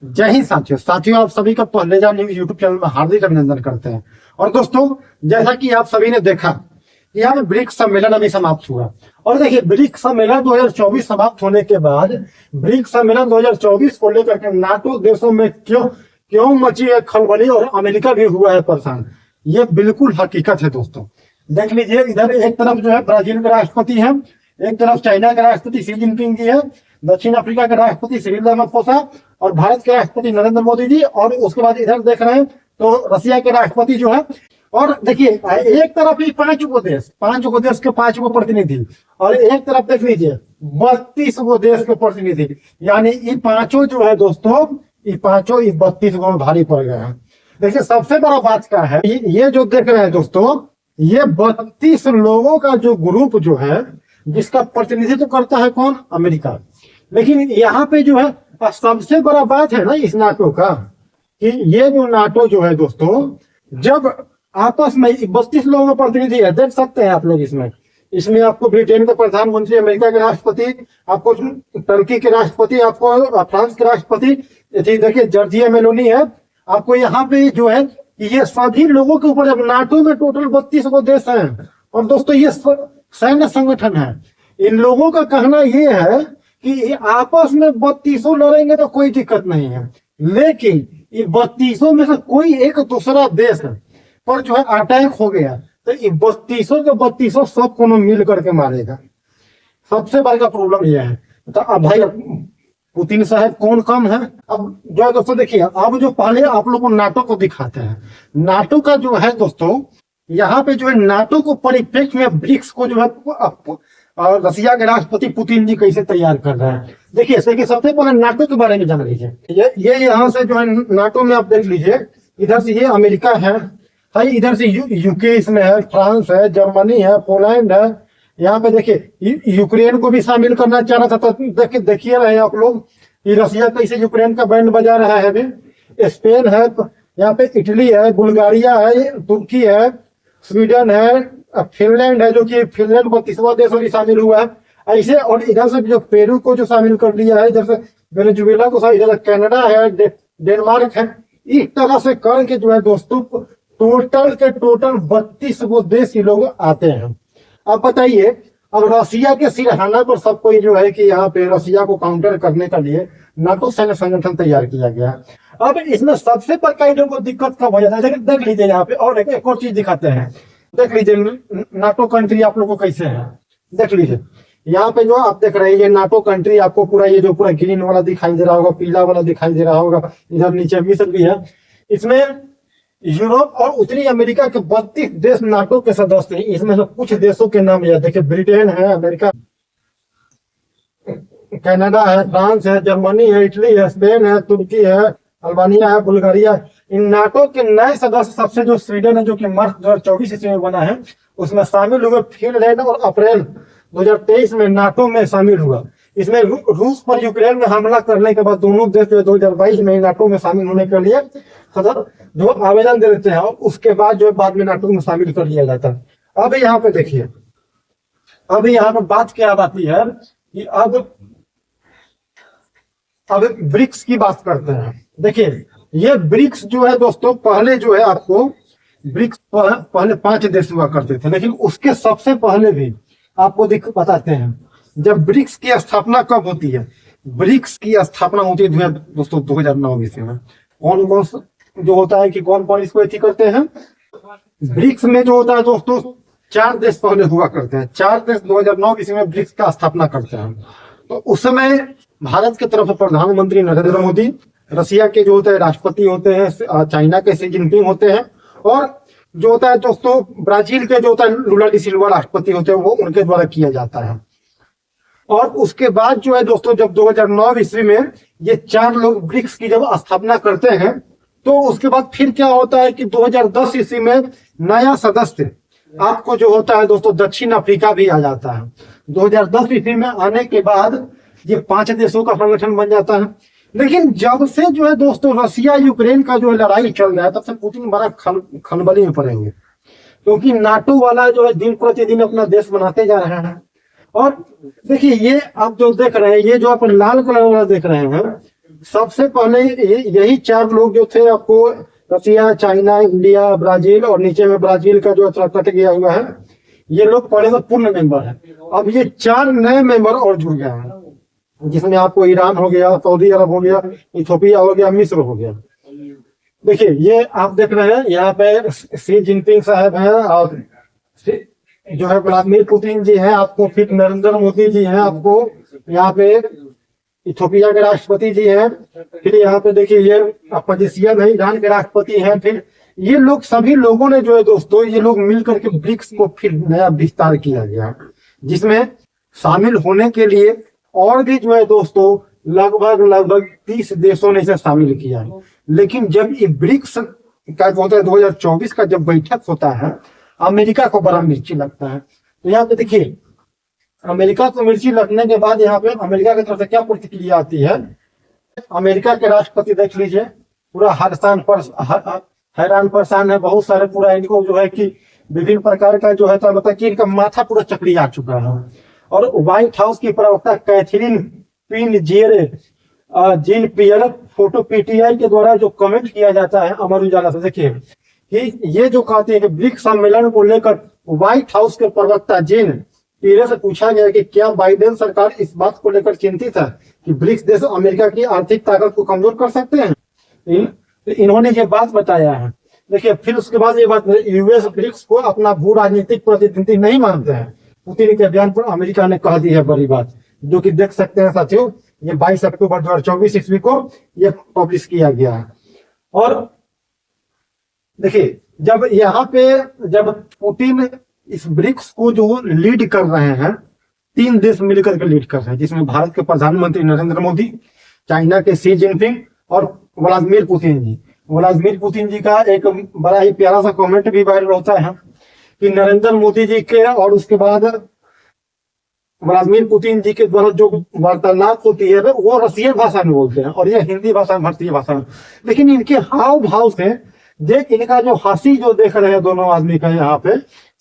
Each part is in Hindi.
जय हिंद साथियों आप सभी का पहले न्यूज यूट्यूब चैनल में हार्दिक अभिनंदन करते हैं। और दोस्तों, जैसा कि आप सभी ने देखा, यहाँ पे ब्रिक्स सम्मेलन अभी समाप्त हुआ। और देखिए, ब्रिक्स सम्मेलन 2024 समाप्त होने के बाद ब्रिक्स सम्मेलन 2024 को लेकर के नाटो देशों में क्यों मची है खलबली और अमेरिका भी हुआ है परेशान, ये बिल्कुल हकीकत है। दोस्तों देख लीजिए, इधर एक तरफ जो है ब्राजील के राष्ट्रपति है, एक तरफ चाइना के राष्ट्रपति शी जिनपिंग जी है, दक्षिण अफ्रीका के राष्ट्रपति सिरिल रामाफोसा और भारत के राष्ट्रपति नरेंद्र मोदी जी, और उसके बाद इधर देख रहे हैं तो रसिया के राष्ट्रपति जो है। और देखिए, एक तरफ ही पांच गो देश के 5 गो प्रतिनिधि, और एक तरफ देख लीजिए 32 गो देश के प्रतिनिधि, यानी ये पांचों जो है दोस्तों, ये पांचों 32 गो में भारी पड़ गए हैं। देखिए, सबसे बड़ा बात क्या है, ये जो देख रहे हैं दोस्तों, ये 32 लोगों का जो ग्रुप जो है, जिसका प्रतिनिधित्व करता है कौन? अमेरिका। लेकिन यहाँ पे जो है सबसे बड़ा बात है ना इस नाटो का, कि ये जो नाटो जो है दोस्तों, जब आपस में 32 लोगों का प्रतिनिधि है, देख सकते हैं आप लोग इसमें आपको ब्रिटेन के प्रधानमंत्री, अमेरिका के राष्ट्रपति, आपको टर्की के राष्ट्रपति, आपको फ्रांस के राष्ट्रपति, देखिए जॉर्जिया मेलोनी है। आपको यहाँ पे जो है ये सभी लोगों के ऊपर, अब नाटो में टोटल 32 गो देश हैं। और दोस्तों, ये सैन्य संगठन है। इन लोगों का कहना ये है कि आपस में 32 लड़ेंगे तो कोई दिक्कत नहीं है, लेकिन ये 32 में से कोई एक दूसरा देश पर जो है अटैक हो गया तो ये 32 के 32 सबको मिल करके मारेगा। सबसे बड़ा प्रॉब्लम ये है। तो अब भाई पुतिन साहब कौन कम है? अब जो है दोस्तों, देखिए, अब जो पहले आप लोग को नाटो को दिखाते हैं, नाटो का जो है दोस्तों, यहाँ पे जो है नाटो को परिप्रेक्ष्य में ब्रिक्स को जो है और रसिया के राष्ट्रपति पुतिन जी कैसे तैयार कर रहे हैं। देखिए, सबसे पहले नाटो के बारे में जान लीजिए। ये यहाँ से जो है नाटो में आप देख लीजिए, इधर से ये अमेरिका है भाई, इधर से यूके इसमें है, फ्रांस है, जर्मनी है, पोलैंड है। यहाँ पे देखिए यूक्रेन को भी शामिल करना चाह रहा था, तो देखिए रहे आप लोग, ये रसिया कैसे यूक्रेन का बैंड बजा रहा है अभी। स्पेन है, यहाँ पे इटली है, बुल्गारिया है, तुर्की है, स्वीडन है, फिनलैंड है, जो कि फिनलैंड 32वां देश भी शामिल हुआ है ऐसे। और इधर से जो पेरू को जो शामिल कर लिया है, इधर से वेनेजुएला को, इधर कनाडा है, डेनमार्क है। इस तरह से करके जो है दोस्तों, टोटल 32 वो देश ही लोग आते हैं। अब बताइए, अब रसिया के सिरहाना पर सब कोई जो है कि यहाँ पे रसिया को काउंटर करने के लिए नाटो सैन्य संगठन तैयार किया गया है। अब इसमें सबसे बड़ा इन लोगों को दिक्कत कब हो जाता है, देख लीजिए यहाँ पे। और एक और चीज दिखाते हैं, देख लीजिए नाटो कंट्री आप लोगों को कैसे है। देख लीजिए यहाँ पे जो आप देख रहे हैं, ये नाटो कंट्री आपको पूरा, ये जो पूरा ग्रीन वाला दिखाई दे रहा होगा, पीला वाला दिखाई दे रहा होगा, इधर नीचे मिस्र भी है। इसमें यूरोप और उत्तरी अमेरिका के 32 देश नाटो के सदस्य हैं। इसमें से कुछ देशों के नाम याद देखिए, ब्रिटेन है, अमेरिका, कनाडा है, फ्रांस है, जर्मनी है, इटली है, स्पेन है, तुर्की है, अल्बानिया है, बुल्गारिया। इन नाटो के नए सदस्य सबसे जो स्वीडन है, जो कि मार्च 2024 ईस्वी में बना है, उसमें शामिल हुए फिनलैंड, और अप्रैल 2023 में नाटो में शामिल हुआ। इसमें रूस पर यूक्रेन में हमला करने के बाद दोनों देश जो 2022 में नाटो में शामिल होने के लिए जो आवेदन दे देते हैं, और उसके बाद जो बाद में नाटो में शामिल कर लिया जाता है। अब यहाँ पे देखिए, अब यहाँ पे बात क्या आती है कि अब ब्रिक्स की बात करते हैं। देखिए, ये ब्रिक्स जो है दोस्तों, पहले जो है आपको ब्रिक्स पहले 5 देश हुआ करते थे, लेकिन उसके सबसे पहले भी आपको बताते हैं जब ब्रिक्स की स्थापना कब होती है। ब्रिक्स की स्थापना होती है दोस्तों 2009 ईस्वी में। कौन जो होता है कि कौन इसको एथी करते हैं, ब्रिक्स में जो होता है दोस्तों, 4 देश पहले हुआ करते हैं। 4 देश 2009 ईस्वी में ब्रिक्स का स्थापना करते हैं। तो उस समय भारत की तरफ से प्रधानमंत्री नरेंद्र मोदी, रसिया के जो होते हैं राष्ट्रपति होते हैं, चाइना के शी जिनपिंग होते हैं, और जो होता है दोस्तों ब्राजील के जो होता है लुला डी सिल्वा राष्ट्रपति होते हैं, वो उनके द्वारा किया जाता है। और उसके बाद जो है दोस्तों, जब 2009 ईस्वी में ये 4 लोग ब्रिक्स की जब स्थापना करते हैं, तो उसके बाद फिर क्या होता है कि 2010 ईस्वी में नया सदस्य आपको जो होता है दोस्तों, दक्षिण अफ्रीका भी आ जाता है। 2010 ईस्वी में आने के बाद ये 5 देशों का संगठन बन जाता है। लेकिन जब से जो है दोस्तों रसिया यूक्रेन का जो है लड़ाई चल रहा है, तब से पुतिन बड़ा खलबली में पड़े हुए, क्योंकि नाटो वाला जो है दिन प्रतिदिन अपना देश बनाते जा रहे हैं। और देखिए, ये आप जो देख रहे हैं, ये जो आप लाल कलर वाला देख रहे हैं, सबसे पहले यही चार लोग जो थे आपको, रसिया, चाइना, इंडिया, ब्राजील, और नीचे में ब्राजील का जो कट गया हुआ है, ये लोग पहले से पूर्ण मेंबर है। अब ये चार नए मेंबर और जुड़ गए हैं, जिसमें आपको ईरान हो गया, सऊदी अरब हो गया, इथोपिया हो गया, मिस्र हो गया। देखिए ये आप देख रहे हैं यहाँ पे शी जिनपिंग साहब हैं, और जो है व्लादिमीर पुतिन जी हैं आपको, फिर नरेंद्र मोदी जी हैं आपको, यहाँ पे इथोपिया के राष्ट्रपति जी हैं, फिर यहाँ पे देखिए ये पजिशियन है, ईरान के राष्ट्रपति हैं। फिर ये लोग सभी लोगों ने जो है दोस्तों, ये लोग मिलकर के ब्रिक्स को फिर नया विस्तार किया गया, जिसमें शामिल होने के लिए और भी जो है दोस्तों लगभग 30 देशों ने इसे शामिल किया है। लेकिन जब ये ब्रिक्स का होता है 2024 का जब बैठक होता है, अमेरिका को बड़ा मिर्ची लगता है। तो यहाँ पे देखिए अमेरिका को मिर्ची लगने के बाद यहाँ पे अमेरिका की तरफ से क्या प्रतिक्रिया आती है। अमेरिका के राष्ट्रपति देख लीजिए, पूरा हैरान परेशान है, बहुत सारे पूरा इनको जो है कि विभिन्न प्रकार का जो है तो मतलब कि इनका माथा पूरा चकरी आ चुका है। और व्हाइट हाउस की प्रवक्ता कैथरीन जीन पियर फोटो पीटीआई के द्वारा जो कमेंट किया जाता है अमर उजाला से, देखिए कि ये जो कहते हैं कि ब्रिक्स सम्मेलन को लेकर व्हाइट हाउस के प्रवक्ता जीन पियर से पूछा गया कि क्या बाइडेन सरकार इस बात को लेकर चिंतित है कि ब्रिक्स देश अमेरिका की आर्थिक ताकत को कमजोर कर सकते हैं। इन्होंने ये बात बताया है। देखिए फिर उसके बाद ये बात, यूएस ब्रिक्स को अपना भू राजनीतिक प्रतिनिधि नहीं मानते हैं, पुतिन के बयान पर अमेरिका ने कह दी है बड़ी बात, जो कि देख सकते हैं साथियों, ये 22 अक्टूबर 2024 ईस्वी को ये पब्लिश किया गया है। और देखिए जब यहाँ पे जब पुतिन इस ब्रिक्स को जो लीड कर रहे हैं, 3 देश मिलकर के लीड कर रहे हैं, जिसमें भारत के प्रधानमंत्री नरेंद्र मोदी, चाइना के शी जिनपिंग और व्लादिमीर पुतिन जी। व्लादिमीर पुतिन जी का एक बड़ा ही प्यारा सा कमेंट भी वायरल होता है कि नरेंद्र मोदी जी के और उसके बाद व्लादिमीर पुतिन जी के द्वारा जो वार्तालाप होती है वो रसियन भाषा में बोलते हैं और ये हिंदी भाषा में, भारतीय भाषा में। लेकिन इनके हाव भाव से देख, इनका जो हंसी जो देख रहे हैं दोनों आदमी का यहाँ पे,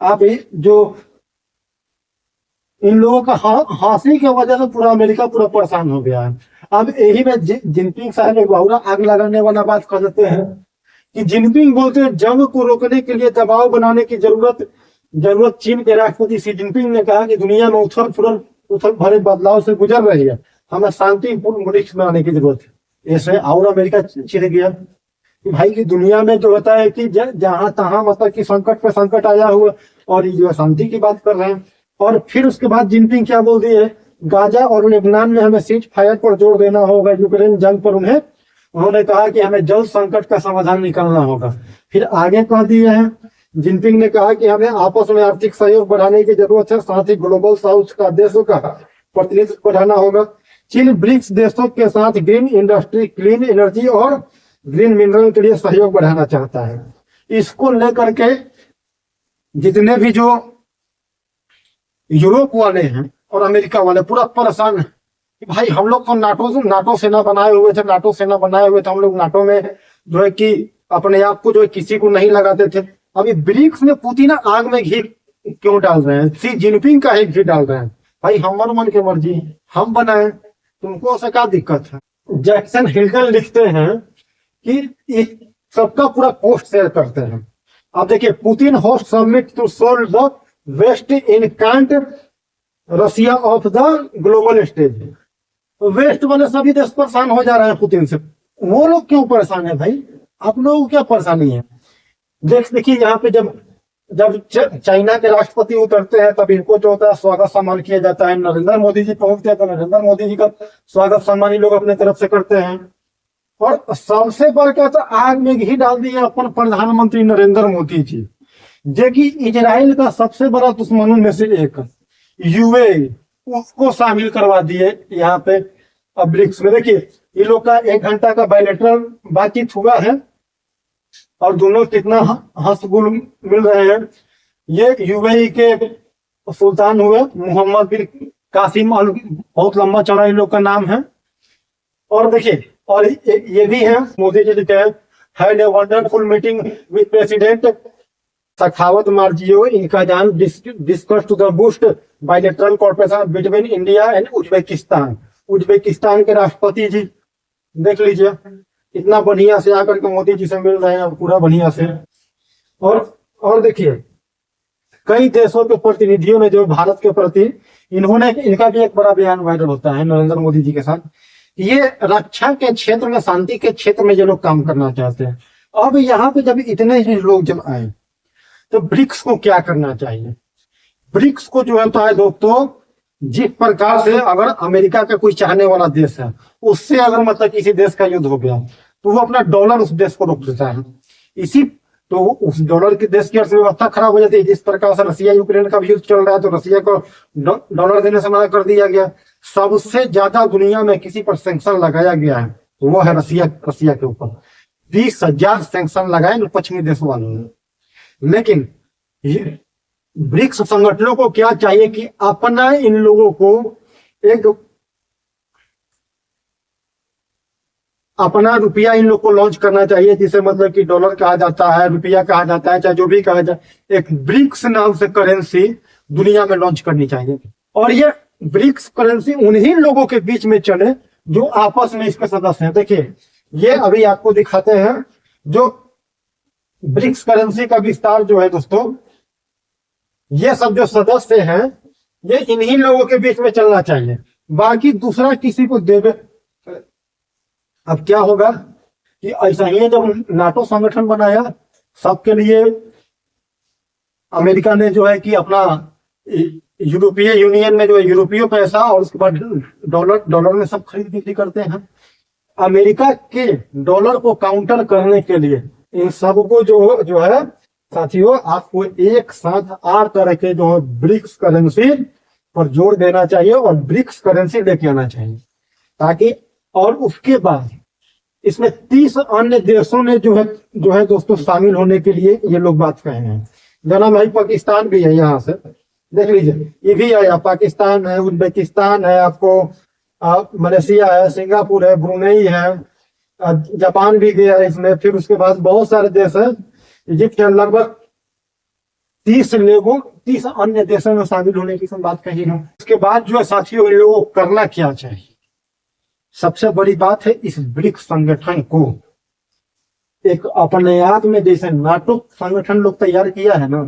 आप जो इन लोगों का हंसी की वजह से पूरा अमेरिका पूरा परेशान हो गया है। अब यही में जिनपिंग साहब एक बहुरा आग लगाने वाला बात कर देते हैं कि जिनपिंग बोलते हैं जंग को रोकने के लिए दबाव बनाने की जरूरत चीन के राष्ट्रपति शी जिनपिंग ने कहा कि दुनिया में उथल भरे बदलाव से गुजर रही है, हमें शांतिपूर्ण ब्रिक्स बनाने की जरूरत है। ऐसे और अमेरिका छिड़ गया कि भाई की दुनिया में जो होता है कि जहां तहां मतलब कि संकट पे संकट आया हुआ, और ये जो शांति की बात कर रहे हैं। और फिर उसके बाद जिनपिंग क्या बोल दिए, गाजा और लेबनान में हमें सीज फायर पर जोर देना होगा, यूक्रेन जंग पर उन्होंने कहा कि हमें जल्द संकट का समाधान निकालना होगा। फिर आगे कह दिए हैं, जिनपिंग ने कहा कि हमें आपस में आर्थिक सहयोग बढ़ाने की जरूरत है, साथ ही ग्लोबल साउथ का देशों का प्रतिनिधित्व बढ़ाना होगा। चीन ब्रिक्स देशों के साथ ग्रीन इंडस्ट्री, क्लीन एनर्जी और ग्रीन मिनरल के लिए सहयोग बढ़ाना चाहता है। इसको लेकर के जितने भी जो यूरोप वाले हैं और अमेरिका वाले पूरा परेशान है कि भाई हम लोग तो नाटो सेना बनाए हुए थे, हम लोग नाटो में जो है कि अपने आप को जो है किसी को नहीं लगाते थे। अभी ब्रिक्स में पुतिन आग में घी क्यों डाल रहे हैं, शी जिनपिंग का ही घी डाल रहे हैं। भाई हमारे मन की मर्जी हम बनाए, तुमको उससे क्या दिक्कत है। जैक्सन हिल्टन लिखते हैं कि सबका पूरा पोस्ट शेयर करते हैं। अब देखिए, Putin host summit to solve the west in can't Russia of the global stage. West वाले सभी देश परेशान हो जा रहे हैं पुतिन से। वो लोग क्यों परेशान है भाई, आप लोगों को क्या परेशानी है। देखिए यहाँ पे जब चाइना के राष्ट्रपति उतरते हैं तब इनको जो होता है स्वागत सम्मान किया जाता है। नरेंद्र मोदी जी पहुंचते हैं तो नरेंद्र मोदी जी का स्वागत सम्मान ही लोग अपने तरफ से करते हैं। और सबसे बढ़कर तो आग में घी डाल दिया अपन प्रधानमंत्री नरेंद्र मोदी जी, जो कि इजराइल का सबसे बड़ा दुश्मनों में से एक यूएई, उसको शामिल करवा दिए यहाँ पे ब्रिक्स में। देखिए ये लोग का 1 घंटा का बायलैटरल बातचीत हुआ है और दोनों कितना हंसगुल मिल रहे हैं। ये यूएई के सुल्तान हुए मोहम्मद बिन कासिम अल, बहुत लंबा चौड़ा इन लोग का नाम है। और देखिए और ये भी है, मोदी जी लिखे हैं, had a wonderful meeting with President Shavkat Mirziyoyev in Kazan discuss to the boost bilateral cooperation between India and Uzbekistan. Uzbekistan के राष्ट्रपति जी देख लीजिए, इतना बढ़िया से आकर के मोदी जी से मिल रहे हैं पूरा बढ़िया से। और देखिए, कई देशों के प्रतिनिधियों ने जो भारत के प्रति, इन्होंने, इनका भी एक बड़ा बयान वायरल होता है नरेंद्र मोदी जी के साथ। ये रक्षा के क्षेत्र में, शांति के क्षेत्र में ये लोग काम करना चाहते हैं। अब यहाँ पे जब इतने ही लोग जब आए तो ब्रिक्स को क्या करना चाहिए? ब्रिक्स को जो होता है दोस्तों, जिस प्रकार से अगर अमेरिका का कोई चाहने वाला देश है, उससे अगर मतलब किसी देश का युद्ध हो गया तो वो अपना डॉलर उस देश को रोक देता है। इसी तो उस डॉलर के देश की अर्थव्यवस्था खराब हो जाती है। जिस प्रकार से रसिया यूक्रेन का भी युद्ध चल रहा है तो रसिया को डॉलर देने से मना कर दिया गया। सबसे ज्यादा दुनिया में किसी पर सैंक्शन लगाया गया है तो वो है रसिया के ऊपर। 20,000 सैंक्शन लगाए पश्चिमी देश वालों ने। लेकिन ये ब्रिक्स संगठनों को क्या चाहिए कि अपना इन लोगों को एक अपना रुपया इन लोग को लॉन्च करना चाहिए, जिसे मतलब कि डॉलर कहा जाता है, रुपया कहा जाता है, चाहे जो भी कहा जाए, एक ब्रिक्स नाम से करेंसी दुनिया में लॉन्च करनी चाहिए। और ये ब्रिक्स करेंसी उन्हीं लोगों के बीच में चले जो आपस में इसके सदस्य हैं। देखिए, ये अभी आपको दिखाते हैं जो ब्रिक्स करेंसी का विस्तार जो है दोस्तों, ये सब जो सदस्य हैं ये इन्हीं लोगों के बीच में चलना चाहिए, बाकी दूसरा किसी को देवे। अब क्या होगा कि ऐसा ही जब नाटो संगठन बनाया सबके लिए, अमेरिका ने जो है कि अपना यूरोपीय यूनियन में जो है यूरोपीय पैसा और उसके बाद डॉलर में सब खरीद बिक्री करते हैं। अमेरिका के डॉलर को काउंटर करने के लिए इन सबको जो है साथियों, आपको एक साथ 8 तरह के जो ब्रिक्स करेंसी पर जोर देना चाहिए और ब्रिक्स करेंसी लेके आना चाहिए ताकि, और उसके बाद इसमें 30 अन्य देशों ने जो है दोस्तों शामिल होने के लिए ये लोग बात कहे हैं। जना भाई पाकिस्तान भी है, यहाँ से देख लीजिए, ये भी आया, पाकिस्तान है, उज्बेकिस्तान है, आपको मलेशिया है, सिंगापुर है, ब्रुनेई है, जापान भी गया है इसमें। फिर उसके बाद बहुत सारे देश है, इजिप्ट है, लगभग 30 अन्य देशों में शामिल होने की बात कही है। उसके बाद जो है साथियों, इन लोगों को करना क्या चाहिए? सबसे बड़ी बात है, इस ब्रिक्स संगठन को एक अपने आप में जैसे नाटो संगठन लोग तैयार किया है ना,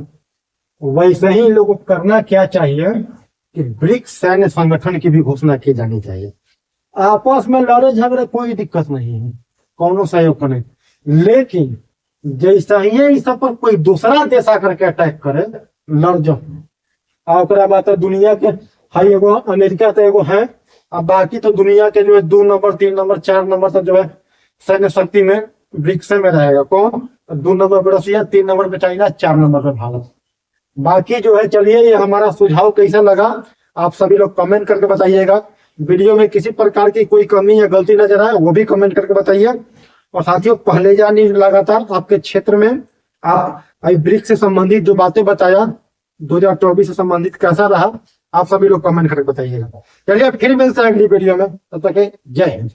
वैसे ही लोगों को करना क्या चाहिए कि ब्रिक्स सैन्य संगठन की भी घोषणा की जानी चाहिए। आपस में लड़े झगड़े कोई दिक्कत नहीं है, कौनो सहयोग करें, लेकिन जैसा ही इस पर कोई दूसरा देश आकर के अटैक करे, लड़ जाओ। बात है दुनिया के हाई एगो अमेरिका तो एगो है, अब बाकी तो दुनिया के जो है 2 नंबर 3 नंबर 4 नंबर तक जो है सैन्य शक्ति में ब्रिक्स में रहेगा। कौन? 2 नंबर पे रसिया, 3 नंबर पे चाइना, 4 नंबर पे भारत। बाकी जो है, चलिए, ये हमारा सुझाव कैसा लगा आप सभी लोग कमेंट करके बताइएगा। वीडियो में किसी प्रकार की कोई कमी या गलती नजर आए वो भी कमेंट करके बताइए। और साथियों, पहले जानी लगातार आपके क्षेत्र में आप ब्रिक्स से संबंधित जो बातें बताया 2024 से संबंधित कैसा रहा, आप सभी लोग कमेंट करके बताइएगा। चलिए, फिर मिलते हैं अगली वीडियो में, तब तक जय हिंद।